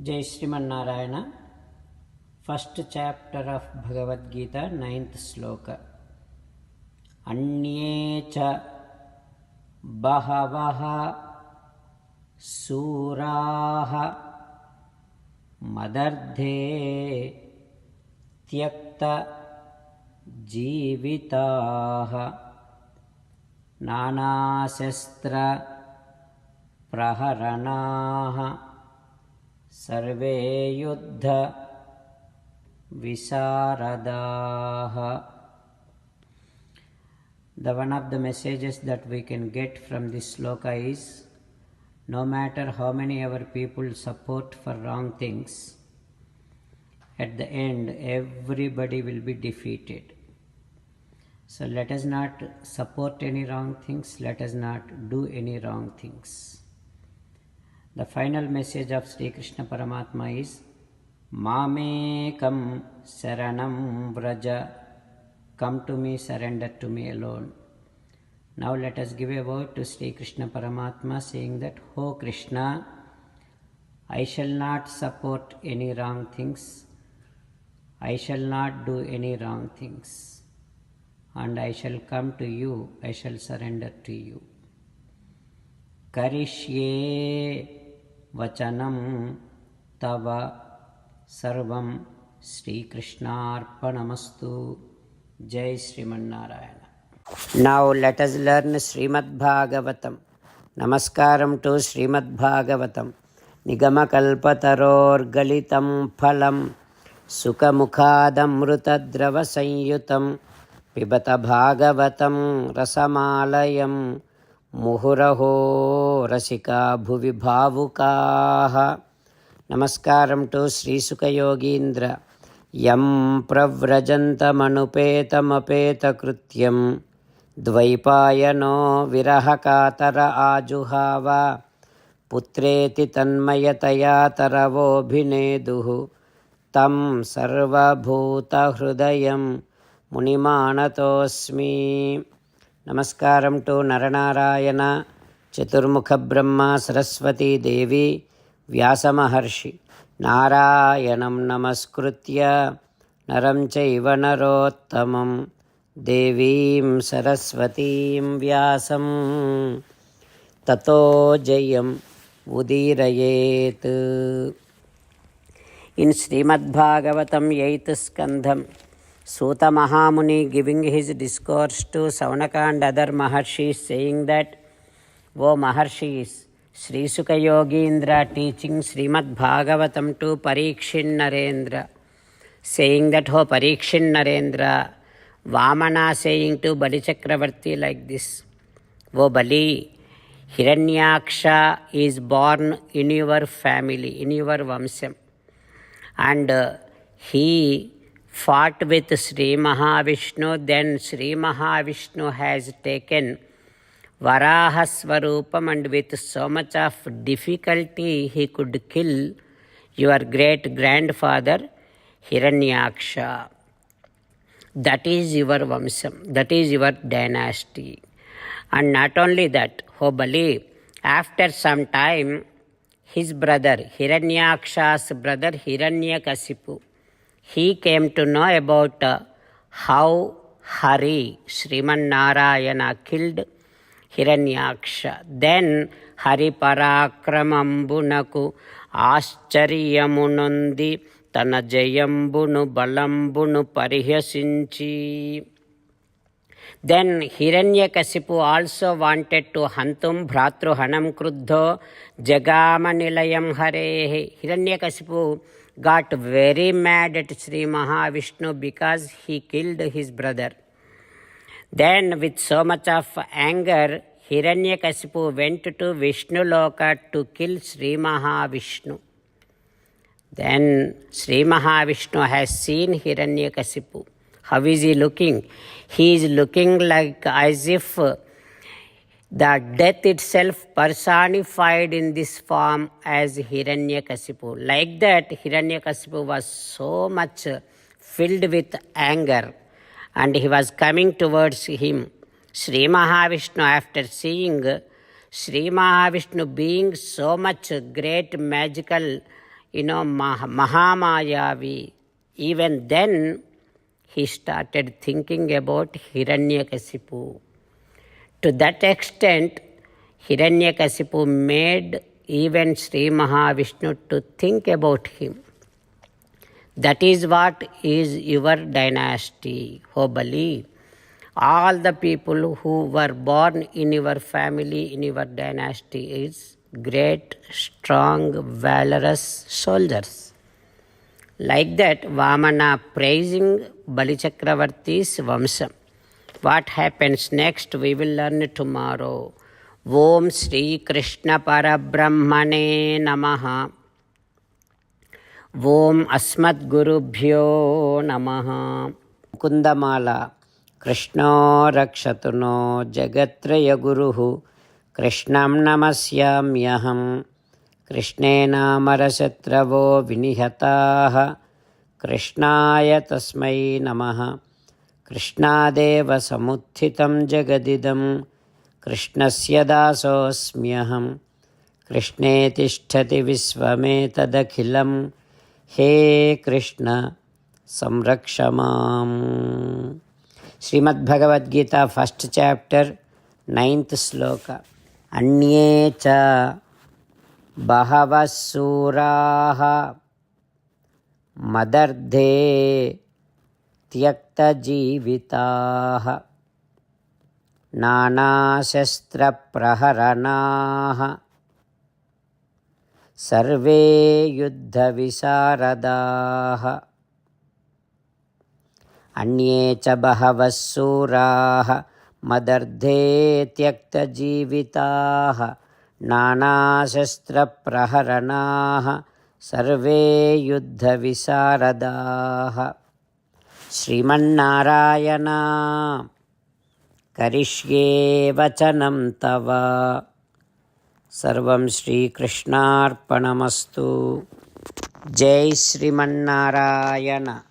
Jai Srimanarayana. First chapter of Bhagavad Gita, 9th sloka. Annye cha bahavaha suraha madardhe tyakta jivitaha nanasastra praharanaha सर्वे युद्ध visaradaha. The one of the messages that we can get from this sloka is, no matter how many our people support for wrong things, at the end everybody will be defeated. So let us not support any wrong things, let us not do any wrong things. The final message of Sri Krishna Paramatma is, Mamekam Saranam Vraja. Come to me, surrender to me alone. Now let us give a word to Sri Krishna Paramatma saying that, O Krishna, I shall not support any wrong things. I shall not do any wrong things. And I shall come to you, I shall surrender to you. Karishye Vachanam Tava Sarvam Sri Krishnarpanamastu. Jai Srimanarayana. Now let us learn Srimad Bhagavatam. Namaskaram to Srimad Bhagavatam. Nigamakalpataror galitam phalam Sukamukhadamrutadrava sanyutam Pibata Bhagavatam rasamalayam Muhuraho Rasika Bhuvi Bhavukaha. Namaskaram to Sri Sukha Yogindra. Yam Pravrajantamanupeta Krutyam Dvaipayano Virahakatara Ajuhava Putreti Tanmayataya Taravo Bhineduhu Tam Sarva Bhuta Hrudayam Munimanatosmi. Namaskaram to Naranarayana, Chaturmukha Brahma, Saraswati Devi, Vyasa Maharshi. Narayanam Namaskritya Naram Chaiva Narottamam Devim Saraswatim Vyasam Tato Jayam Udirayet. In Srimad Bhagavatam 8th Skandham, Suta Mahamuni giving his discourse to Saunaka and other Maharshis saying that, O Maharshis, Sri Sukha Yogindra teaching Srimad Bhagavatam to Parikshin Narendra, saying that, O Parikshin Narendra, Vamana saying to Bali Chakravarti like this, O Bali, Hiranyaksha is born in your family, in your Vamsam, and he fought with Sri Mahavishnu. Then Sri Mahavishnu has taken Varaha Swarupam, and with so much of difficulty he could kill your great grandfather Hiranyaksha. That is your Vamsam, that is your dynasty. And not only that, O Bali, after some time his brother, Hiranyaksha's brother Hiranyakasipu, he came to know about how Hari, Sriman Narayana, killed Hiranyaksha. Then Hari Parakramambunaku Ascharyamunundi Tana Jayambunu Balambunu Parihasinchi. Then Hiranyakasipu also wanted to Hantum Bhratruhanam Kruddho Jagama Nilayam Harehe. Hiranyakasipu got very mad at Sri Mahavishnu because he killed his brother. Then with so much of anger, Hiranyakasipu went to Vishnu Loka to kill Sri Mahavishnu. Then Sri Mahavishnu has seen Hiranyakasipu. How is he looking? He is looking like as if the death itself personified in this form as Hiranyakasipu. Like that, Hiranyakasipu was so much filled with anger and he was coming towards him. Sri Mahavishnu, after seeing Sri Mahavishnu being so much great magical Mahamayavi. Even then, he started thinking about Hiranyakasipu. To that extent, Hiranyakasipu made even Sri Mahavishnu to think about him. That is what is your dynasty, Hobali. All the people who were born in your family, in your dynasty, is great, strong, valorous soldiers. Like that, Vamana praising Bali Chakravarti's Vamsam. What happens next, we will learn tomorrow. Om Sri Krishna Parabrahmane Namaha. Om Asmat Gurubhyo Namaha. Kundamala. Krishna Rakshatuno Jagatraya Guruhu. Krishnam Namasyamyaham. Krishnena Marasatravo Vinihataha. Krishnaya Tasmai Namaha. Krishnadeva Samuthitam Jagadidam. Krishnasya Dasosmyaham. Krishne Tishtati Visvametadakhilam. He Krishna Samrakshamam. Srimad Bhagavad Gita, 1st chapter, 9th sloka. Anye cha Bhavasuraha Madardhe Tyakta Jivitaha Nana Shastra Praharanaha Sarve Yuddha Visaradaha. Anye cha Bhavasuraha Madardhe Tyakta Jivitaha Nana Shastra Praharanaha Sarve Yuddha Visaradaha. Srimannarayana Karishye Vachanam Tava. Sarvam Shri Krishnarpanamastu. Jai Srimannarayana.